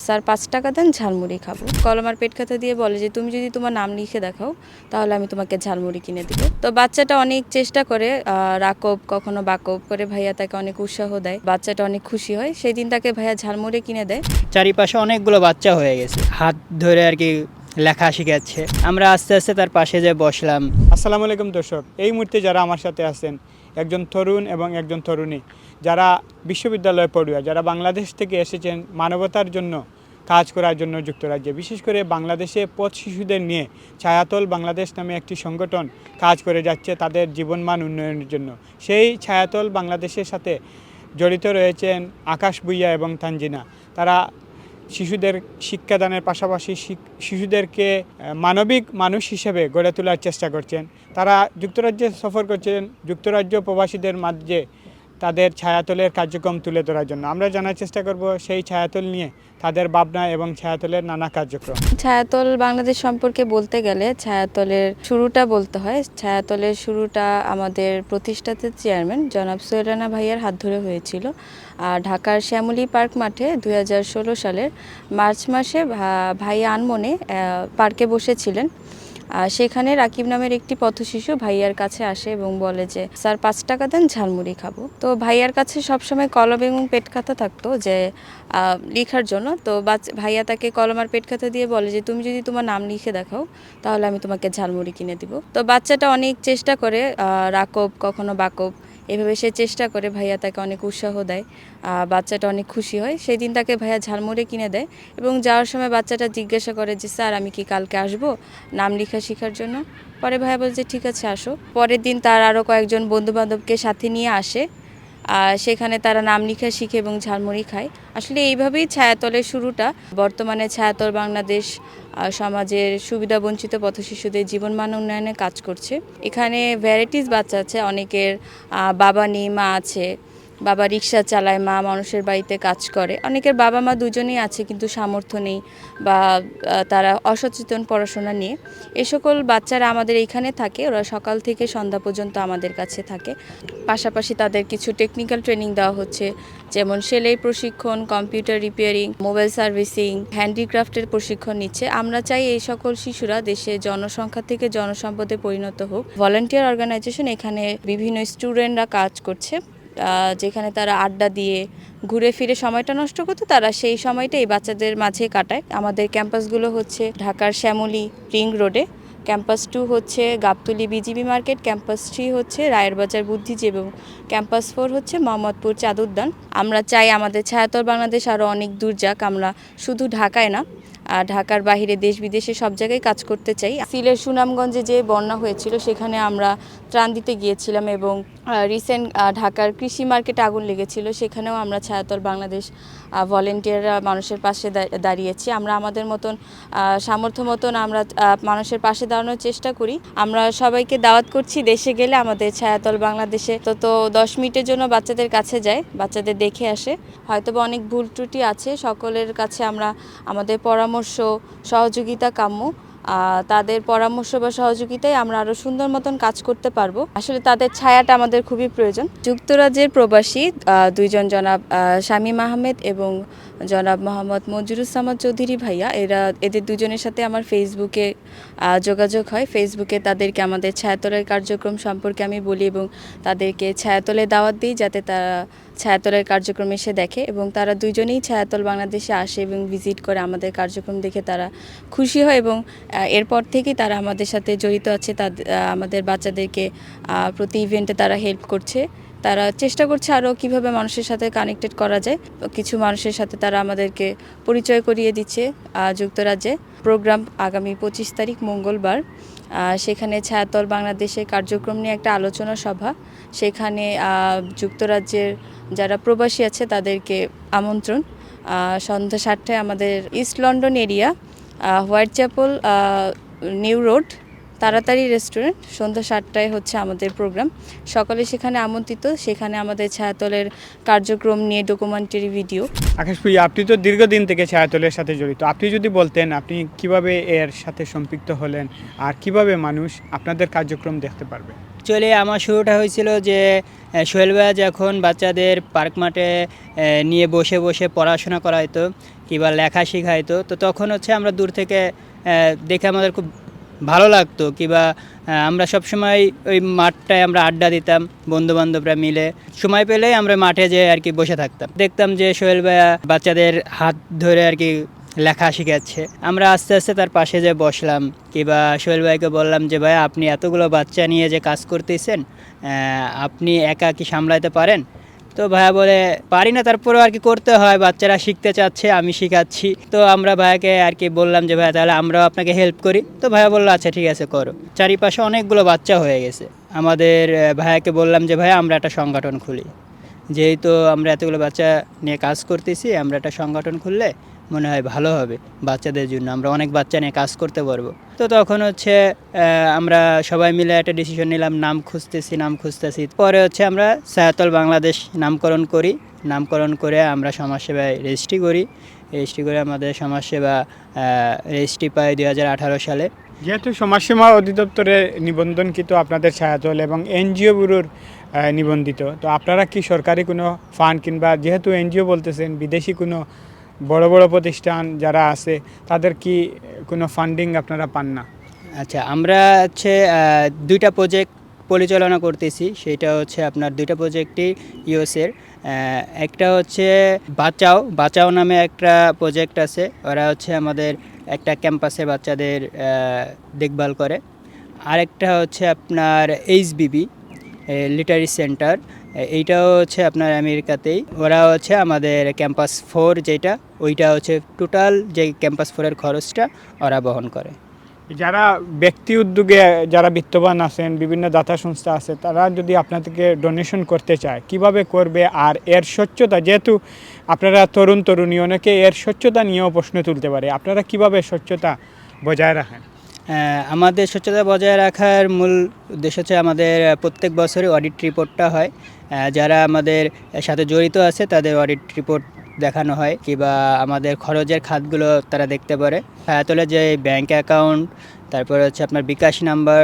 Sir ৫ টাকা দেন, ঝালমুড়ি খাবো। কলম আর পেট খাতা দিয়ে বলে যে তুমি যদি তোমার নাম লিখে দেখাও তাহলে আমি তোমাকে ঝালমুড়ি কিনে দিব। তো বাচ্চাটা অনেক চেষ্টা করে, রাকব কখনো বাকব করে, ভাইয়া তাকে অনেক উৎসাহ দেয়। বাচ্চাটা অনেক খুশি হয়, সেই দিন তাকে ভাইয়া ঝালমুড়ি কিনে দেয়। চারিপাশে অনেকগুলো বাচ্চা হয়ে গেছে, হাত ধরে আর কি লেখা শিখাচ্ছে। আমরা আস্তে আস্তে তার পাশে যে বসলাম। আসসালামু আলাইকুম দর্শক, এই মুহূর্তে যারা আমার সাথে আছেন একজন তরুণ এবং একজন তরুণী, যারা বিশ্ববিদ্যালয়ে পড়ুয়া, যারা বাংলাদেশ থেকে এসেছেন মানবতার জন্য কাজ করার জন্য যুক্তরাজ্যে, বিশেষ করে বাংলাদেশে পথ শিশুদের নিয়ে ছায়াতল বাংলাদেশ নামে একটি সংগঠন কাজ করে যাচ্ছে তাদের জীবনমান উন্নয়নের জন্য। সেই ছায়াতল বাংলাদেশের সাথে জড়িত রয়েছেন আকাশ ভুইয়া এবং তানজিনা। তারা শিশুদের শিক্ষাদানের পাশাপাশি শিশুদেরকে মানবিক মানুষ হিসেবে গড়ে তোলার চেষ্টা করছেন। তারা যুক্তরাজ্যে সফর করছেন যুক্তরাজ্য প্রবাসীদের মাঝে তাদের ছায়াতলের কার্যক্রম তুলে ধরার জন্য। আমরা জানার চেষ্টা করব সেই ছায়াতল নিয়ে, তাদের ভাবনা এবং ছায়াতলের নানা কার্যক্রম। ছায়াতল বাংলাদেশ সম্পর্কে বলতে গেলে ছায়াতলের শুরুটা বলতে হয়। ছায়াতলের শুরুটা আমাদের প্রতিষ্ঠাতা চেয়ারম্যান জনাব সোহেল রানা ভাইয়ার হাত ধরে হয়েছিল। ঢাকার শ্যামলী পার্ক মাঠে 2016 সালের মার্চ মাসে ভাইয়া আনমনে পার্কে বসেছিলেন। সেখানে রাকিব নামের একটি পথশিশু ভাইয়ার কাছে আসে এবং বলে যে স্যার ৫ টাকা দেন, ঝালমুড়ি খাবো। তো ভাইয়ার কাছে সবসময় কলম এবং পেট খাতা থাকতো যে লেখার জন্য। তো ভাইয়া তাকে কলম আর পেট খাতা দিয়ে বলে যে তুমি যদি তোমার নাম লিখে দেখাও তাহলে আমি তোমাকে ঝালমুড়ি কিনে দিব। তো বাচ্চাটা অনেক চেষ্টা করে, রাকব কখনো বাকব এভাবে সে চেষ্টা করে, ভাইয়া তাকে অনেক উৎসাহ দেয়। বাচ্চাটা অনেক খুশি হয়, সেই দিন তাকে ভাইয়া ঝালমুড়ি কিনে দেয়। এবং যাওয়ার সময় বাচ্চাটা জিজ্ঞাসা করে যে স্যার আমি কি কালকে আসবো নাম লেখা শেখার জন্য? পরে ভাইয়া বলে যে ঠিক আছে আসো। পরের দিন তার আরও কয়েকজন বন্ধুবান্ধবকে সাথে নিয়ে আসে। সেখানে তারা নাম লেখা শিখে এবং ঝালমুড়ি খায়। আসলে এইভাবেই ছায়াতলের শুরুটা। বর্তমানে ছায়াতল বাংলাদেশ সমাজের সুবিধাবঞ্চিত পথশিশুদের জীবনমান উন্নয়নে কাজ করছে। এখানে ভ্যারাইটিস বাচ্চা আছে, অনেকের বাবা নেই, মা আছে, বাবা রিক্সা চালায়, মা মানুষের বাড়িতে কাজ করে। অনেকের বাবা মা দুজনেই আছে কিন্তু সামর্থ্য নেই বা তারা অসচেতন পড়াশোনা নিয়ে। এ সকল বাচ্চারা আমাদের এখানে থাকে, ওরা সকাল থেকে সন্ধ্যা পর্যন্ত আমাদের কাছে থাকে। পাশাপাশি তাদের কিছু টেকনিক্যাল ট্রেনিং দেওয়া হচ্ছে, যেমন সেলাই প্রশিক্ষণ, কম্পিউটার রিপেয়ারিং, মোবাইল সার্ভিসিং, হ্যান্ডিক্রাফটের প্রশিক্ষণ নিচ্ছে। আমরা চাই এই সকল শিশুরা দেশে জনসংখ্যা থেকে জনসম্পদে পরিণত হোক। ভলান্টিয়ার অর্গানাইজেশন এখানে বিভিন্ন স্টুডেন্টরা কাজ করছে, যেখানে তারা আড্ডা দিয়ে ঘুরে ফিরে সময়টা নষ্ট করতো, তারা সেই সময়টা এই বাচ্চাদের মাঝে কাটায়। আমাদের ক্যাম্পাসগুলো হচ্ছে ঢাকার শ্যামলী রিং রোডে, ক্যাম্পাস 2 হচ্ছে গাবতলী বিজিবি মার্কেট, ক্যাম্পাস 3 হচ্ছে রায়ের বাজার বুদ্ধিজীবী এবং ক্যাম্পাস 4 হচ্ছে মোহাম্মদপুর চাঁদ উদ্যান। আমরা চাই আমাদের ছায়াতল বাংলাদেশ আরও অনেক দূর যাক। আমরা শুধু ঢাকায় না, ঢাকার বাইরে দেশ বিদেশে সব জায়গায় কাজ করতে চাই। সিলেট সুনামগঞ্জে যে বন্যা হয়েছিল সেখানে আমরা ত্রাণ দিতে গিয়েছিলাম এবং রিসেন্ট ঢাকার কৃষি মার্কেটে আগুন লেগেছিল, সেখানেও আমরা ছায়াতল বাংলাদেশ ভলেন্টিয়াররা মানুষের পাশে দাঁড়িয়েছি। আমরা আমাদের মতন সামর্থ্য মতন আমরা মানুষের পাশে দাঁড়ানোর চেষ্টা করি। আমরা সবাইকে দাওয়াত করছি দেশে গেলে আমাদের ছায়াতল বাংলাদেশে তো 10 মিনিটের জন্য বাচ্চাদের কাছে যায়, বাচ্চাদের দেখে আসে। হয়তোবা অনেক ভুল ত্রুটি আছে, সকলের কাছে আমরা আমাদের পরামর্শ সহযোগিতা কাম্য। তাদের পরামর্শ বা সহযোগিতায় আমরা আরও সুন্দর মতন কাজ করতে পারবো। আসলে তাদের ছায়াটা আমাদের খুবই প্রয়োজন। যুক্তরাজ্যের প্রবাসী দুইজন জনাব শামীম আহমেদ এবং জনাব মোহাম্মদ মঞ্জুরুজ্জামান চৌধুরী ভাইয়া, এদের দুজনের সাথে আমার ফেসবুকে যোগাযোগ হয়। ফেসবুকে তাদেরকে আমাদের ছায়াতলের কার্যক্রম সম্পর্কে আমি বলি এবং তাদেরকে ছায়াতলে দাওয়াত দিই যাতে তারা ছায়াতলের কার্যক্রম এসে দেখে। এবং তারা দুইজনেই ছায়াতল বাংলাদেশে আসে এবং ভিজিট করে, আমাদের কার্যক্রম দেখে তারা খুশি হয় এবং এরপর থেকেই তারা আমাদের সাথে জড়িত আছে। আমাদের বাচ্চাদেরকে প্রতি ইভেন্টে তারা হেল্প করছে। তারা চেষ্টা করছে আরও কীভাবে মানুষের সাথে কানেক্টেড করা যায়। কিছু মানুষের সাথে তারা আমাদেরকে পরিচয় করিয়ে দিচ্ছে। যুক্তরাজ্যে প্রোগ্রাম আগামী 25 তারিখ মঙ্গলবার, সেখানে ছায়াতল বাংলাদেশের কার্যক্রম নিয়ে একটা আলোচনা সভা। সেখানে যুক্তরাজ্যের যারা প্রবাসী আছে তাদেরকে আমন্ত্রণ। সন্ধ্যা 7টায় আমাদের east London area, Whitechapel new road, তাড়াতাড়ি রেস্টুরেন্ট, সন্ধ্যা 7টায় হচ্ছে আমাদের প্রোগ্রাম। সকলে সেখানে আমন্ত্রিত। সেখানে আমাদের ছায়াতলের কার্যক্রম নিয়ে ডকুমেন্টারি ভিডিও। আকাশ ভুইয়া, আপনি তো দীর্ঘদিন থেকে ছায়াতলের সাথে জড়িত, আপনি যদি বলতেন আপনি কিভাবে এর সাথে সম্পৃক্ত হলেন আর কিভাবে মানুষ আপনাদের কার্যক্রম দেখতে পারবে? অ্যাকচুয়ালি আমার শুরুটা হয়েছিল যে সোহেল ভাইয়া যখন বাচ্চাদের পার্ক মাঠে নিয়ে বসে বসে পড়াশোনা করাইতো, কিংবা লেখা শেখাইতো। তো তখন হচ্ছে আমরা দূর থেকে দেখে আমাদের খুব ভালো লাগতো, কিংবা আমরা সবসময় ওই মাঠটায় আমরা আড্ডা দিতাম বন্ধুবান্ধবরা মিলে। সময় পেলেই আমরা মাঠে যেয়ে আর কি বসে থাকতাম, দেখতাম যে সোহেল ভাইয়া বাচ্চাদের হাত ধরে আর কি লেখা শিখাচ্ছে। আমরা আস্তে আস্তে তার পাশে যে বসলাম, কিংবা সোহেল ভাইকে বললাম যে ভাই আপনি এতগুলো বাচ্চা নিয়ে যে কাজ করতেছেন, আপনি একা কি সামলাতে পারেন? তো ভাইয়া বলে পারি না, তারপরেও আর কি করতে হয়, বাচ্চারা শিখতে চাচ্ছে, আমি শিখাচ্ছি। তো আমরা ভাইয়াকে আর কি বললাম যে ভাইয়া তাহলে আমরাও আপনাকে হেল্প করি। তো ভাইয়া বললো আচ্ছা ঠিক আছে করো। চারিপাশে অনেকগুলো বাচ্চা হয়ে গেছে। আমাদের ভাইয়াকে বললাম যে ভাইয়া আমরা একটা সংগঠন খুলি, যেহেতু আমরা এতগুলো বাচ্চা নিয়ে কাজ করতেছি, আমরা একটা সংগঠন খুললে মনে হয় ভালো হবে বাচ্চাদের জন্য, আমরা অনেক বাচ্চা নিয়ে কাজ করতে পারবো। তো তখন হচ্ছে আমরা সবাই মিলে একটা ডিসিশন নিলাম, নাম খুঁজতেছি। পরে হচ্ছে আমরা ছায়াতল বাংলাদেশ নামকরণ করে আমরা সমাজসেবায় রেজিস্ট্রি করে আমাদের সমাজসেবা রেজিস্ট্রি পাই 2018 সালে। যেহেতু সমাজসেবা অধিদপ্তরে নিবন্ধনকৃত আপনাদের ছায়াতল এবং এনজিও ব্যুরোর নিবন্ধিত, তো আপনারা কি সরকারি কোনো ফান্ড কিংবা যেহেতু এনজিও বলতেছেন বিদেশি কোনো বড় বড় প্রতিষ্ঠান যারা আছে তাদের কি কোনো ফান্ডিং আপনারা পান না? আচ্ছা, আমরা হচ্ছে দুইটা প্রজেক্ট পরিচালনা করতেছি। সেটা হচ্ছে আপনার দুইটা প্রজেক্টই ইউএসের। একটা হচ্ছে বাঁচাও নামে একটা প্রজেক্ট আছে, ওরা হচ্ছে আমাদের একটা ক্যাম্পাসে বাচ্চাদের দেখভাল করে। আরেকটা হচ্ছে আপনার এইচবিবি লিটারি সেন্টার, এইটাও হচ্ছে আপনার আমেরিকাতেই। ওরা হচ্ছে আমাদের ক্যাম্পাস 4 যেটা, ওইটা হচ্ছে টোটাল যে ক্যাম্পাস 4-এর খরচটা ওরা বহন করে। যারা ব্যক্তি উদ্যোগে যারা বিত্তবান আছেন, বিভিন্ন দাতা সংস্থা আছে, তারা যদি আপনাদেরকে ডোনেশন করতে চায় কিভাবে করবে? আর এর স্বচ্ছতা, যেহেতু আপনারা তরুণী, অনেকে এর স্বচ্ছতা নিয়েও প্রশ্ন তুলতে পারে, আপনারা কিভাবে স্বচ্ছতা বজায় রাখেন? আমাদের স্বচ্ছতা বজায় রাখার মূল উদ্দেশ্য হচ্ছে আমাদের প্রত্যেক বছরই অডিট রিপোর্টটা হয়। যারা আমাদের সাথে জড়িত আছে তাদের অডিট রিপোর্ট দেখানো হয়, কিংবা আমাদের খরচের খাতগুলো তারা দেখতে পারে। ছায়াতলের যে ব্যাংক অ্যাকাউন্ট, তারপরে হচ্ছে আপনার বিকাশ নাম্বার,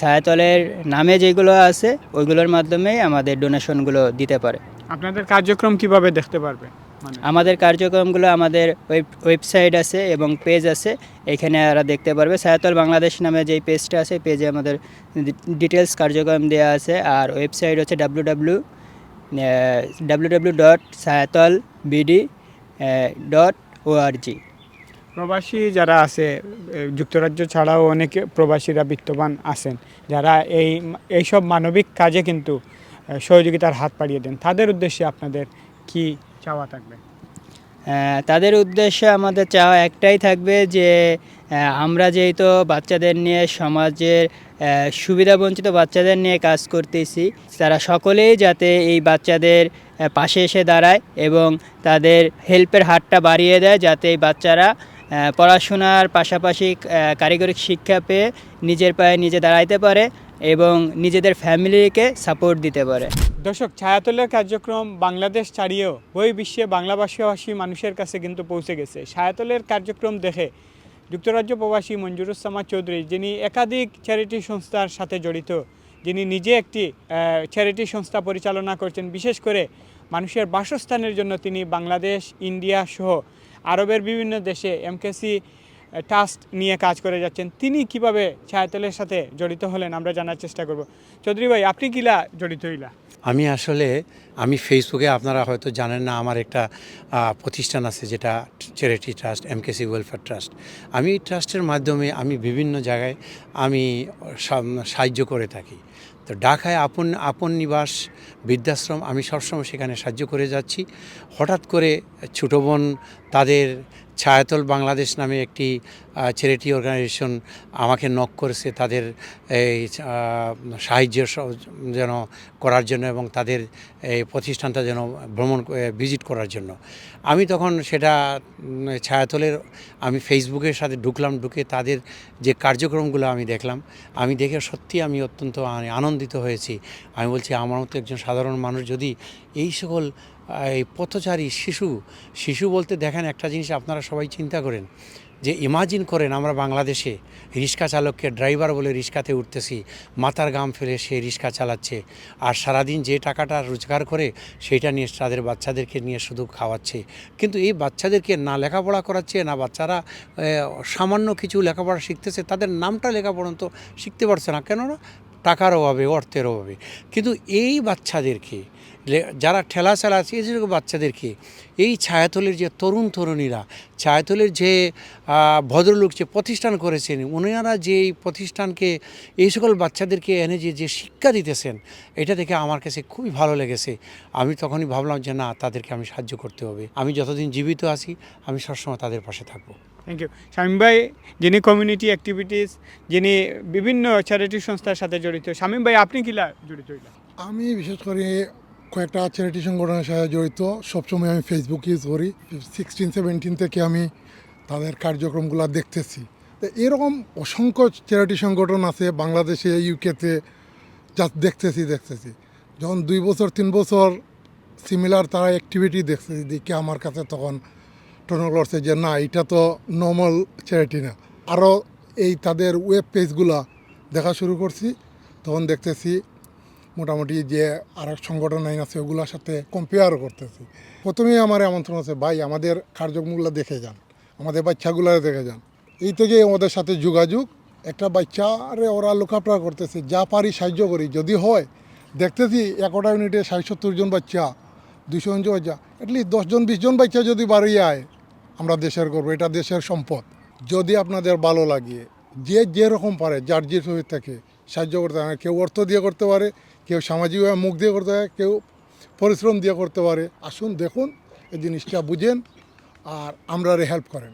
ছায়াতলের নামে যেগুলো আছে ওইগুলোর মাধ্যমেই আমাদের ডোনেশনগুলো দিতে পারে। আপনাদের কার্যক্রম কিভাবে দেখতে পারবে? আমাদের কার্যক্রমগুলো আমাদের ওয়েবসাইট আছে এবং পেজ আছে, এখানে ওরা দেখতে পারবে। ছায়াতল বাংলাদেশ নামে যেই পেজটা আছে, পেজে আমাদের ডিটেলস কার্যক্রম দেওয়া আছে। আর ওয়েবসাইট হচ্ছে www.sayatalbd.org। প্রবাসী যারা আছে, যুক্তরাজ্য ছাড়াও অনেকে প্রবাসীরা বিত্তবান আছেন, যারা এইসব মানবিক কাজে কিন্তু সহযোগিতার হাত বাড়িয়ে দেন, তাদের উদ্দেশ্যে আপনাদের কি চাওয়া থাকবে? তাদের উদ্দেশ্যে আমাদের চাওয়া একটাই থাকবে যে আমরা যেহেতু বাচ্চাদের নিয়ে সমাজের সুবিধাবঞ্চিত বাচ্চাদের নিয়ে কাজ করতেছি, তারা সকলেই যাতে এই বাচ্চাদের পাশে এসে দাঁড়ায় এবং তাদের হেল্পের হাতটা বাড়িয়ে দেয়, যাতে এই বাচ্চারা পড়াশোনার পাশাপাশি কারিগরি শিক্ষা পেয়ে নিজের পায়ে নিজে দাঁড়াইতে পারে এবং নিজেদের ফ্যামিলিকে সাপোর্ট দিতে পারে। দর্শক, ছায়াতলের কার্যক্রম বাংলাদেশ ছাড়িয়েও বই বিশ্বে বাংলাভাষী মানুষের কাছে কিন্তু পৌঁছে গেছে। ছায়াতলের কার্যক্রম দেখে যুক্তরাজ্য প্রবাসী মঞ্জুরুজ্জামান চৌধুরী, যিনি একাধিক চ্যারিটি সংস্থার সাথে জড়িত, যিনি নিজে একটি চ্যারিটি সংস্থা পরিচালনা করছেন, বিশেষ করে মানুষের বাসস্থানের জন্য তিনি বাংলাদেশ, ইন্ডিয়া সহ আরবের বিভিন্ন দেশে এমকেসি ট্রাস্ট নিয়ে কাজ করে যাচ্ছেন। তিনি কিভাবে ছায়াতলের সাথে জড়িত হলেন আমরা জানার চেষ্টা করব। চৌধুরী ভাই, আপনি কিলা জড়িত হইলা? আমি ফেসবুকে, আপনারা হয়তো জানেন না, আমার একটা প্রতিষ্ঠান আছে যেটা charity trust, MKC welfare trust. আমি এই ট্রাস্টের মাধ্যমে আমি বিভিন্ন জায়গায় আমি সাহায্য করে থাকি। তো ঢাকায় আপন নিবাস বৃদ্ধাশ্রম, আমি সবসময় সেখানে সাহায্য করে যাচ্ছি। হঠাৎ করে ছোটো বোন তাদের ছায়াতল বাংলাদেশ নামে একটি চ্যারিটি অর্গানাইজেশন আমাকে নক করেছে তাদের এই সাহায্য যেন করার জন্য এবং তাদের এই প্রতিষ্ঠানটা যেন ভিজিট করার জন্য। আমি তখন সেটা ছায়াতলের আমি ফেসবুকের সাথে ঢুকে তাদের যে কার্যক্রমগুলো আমি দেখলাম, আমি দেখে সত্যি আমি অত্যন্ত আনন্দিত হয়েছি। আমি বলছি আমার মতো একজন সাধারণ মানুষ যদি এই সকল এই পথচারী শিশু বলতে দেখেন একটা জিনিস আপনারা সবাই চিন্তা করেন যে ইমাজিন করেন আমরা বাংলাদেশে রিক্সা চালককে ড্রাইভার বলে রিক্সাতে উঠতেছি, মাথার ঘাম ফেলে সে রিক্সা চালাচ্ছে, আর সারাদিন যে টাকাটা রোজগার করে সেইটা নিয়ে তাদের বাচ্চাদেরকে নিয়ে শুধু খাওয়াচ্ছে। কিন্তু এই বাচ্চাদেরকে না লেখাপড়া করাচ্ছে, না বাচ্চারা সামান্য কিছু লেখাপড়া শিখতেছে, তাদের নামটা লেখা পর্যন্ত শিখতে পারছে না, কেননা টাকার অভাবে, অর্থের অভাবে। কিন্তু এই বাচ্চাদেরকে যারা ঠেলা চালাচ্ছে, এই যেরকম বাচ্চাদেরকে এই ছায়াতলের যে তরুণ তরুণীরা, ছায়াতলের যে ভদ্রলোক যে প্রতিষ্ঠান করেছেন, ওনারা যে এই প্রতিষ্ঠানকে এই সকল বাচ্চাদেরকে এনে যে শিক্ষা দিতেছেন, এটা দেখে আমার কাছে খুবই ভালো লেগেছে। আমি তখনই ভাবলাম যে না, তাদেরকে আমি সাহায্য করতে হবে। আমি যতদিন জীবিত আছি আমি সবসময় তাদের পাশে থাকবো। Thank you. শামীম ভাই, যিনি কমিউনিটি অ্যাক্টিভিটিস, যিনি বিভিন্ন চ্যারিটি সংস্থার সাথে জড়িত, শামীম ভাই আপনি কিলা জড়িত হইলেন? আমি বিশেষ করে কয়েকটা চ্যারিটি সংগঠনের সাথে জড়িত। সবসময় আমি ফেসবুক ইউজ করি। 16-17 থেকে আমি তাদের কার্যক্রমগুলো দেখতেছি। তো এরকম অসংখ্য চ্যারিটি সংগঠন আছে বাংলাদেশে, ইউকেতে, যা দেখতেছি। যখন 2 বছর 3 বছর সিমিলার তারা অ্যাক্টিভিটি দেখতেছি, দেখে আমার কাছে তখন টনক লড়ছে যে না, এটা তো নর্মাল চ্যারিটি না। আরও এই তাদের ওয়েব পেজগুলা দেখা শুরু করছি, তখন দেখতেছি মোটামুটি যে আরেক সংগঠন আইন আছে ওগুলোর সাথে কম্পেয়ার করতেছি। প্রথমেই আমার আমন্ত্রণ আছে, ভাই আমাদের কার্যক্রমগুলো দেখে যান, আমাদের বাচ্চাগুলো দেখে যান। এই থেকে ওদের সাথে যোগাযোগ, একটা বাচ্চারে ওরা লোকাপড়া করতেছে, যা পারি সাহায্য করি। যদি হয় দেখতেছি 1টা ইউনিটে 60-70 জন বাচ্চা, 200 জন বাচ্চা, অ্যাটলিস্ট 10 জন 20 জন বাচ্চা যদি বাড়ি আয়, আমরা দেশের করবো, এটা দেশের সম্পদ। যদি আপনাদের ভালো লাগে, যে যেরকম পারে, যার যে থেকে সাহায্য করতে পারে, কেউ অর্থ দিয়ে করতে পারে, কেউ সামাজিকভাবে মুখ দিয়ে করতে পারে, কেউ পরিশ্রম দিয়ে করতে পারে। আসুন দেখুন, এই জিনিসটা বুঝেন আর আমরা হেল্প করেন।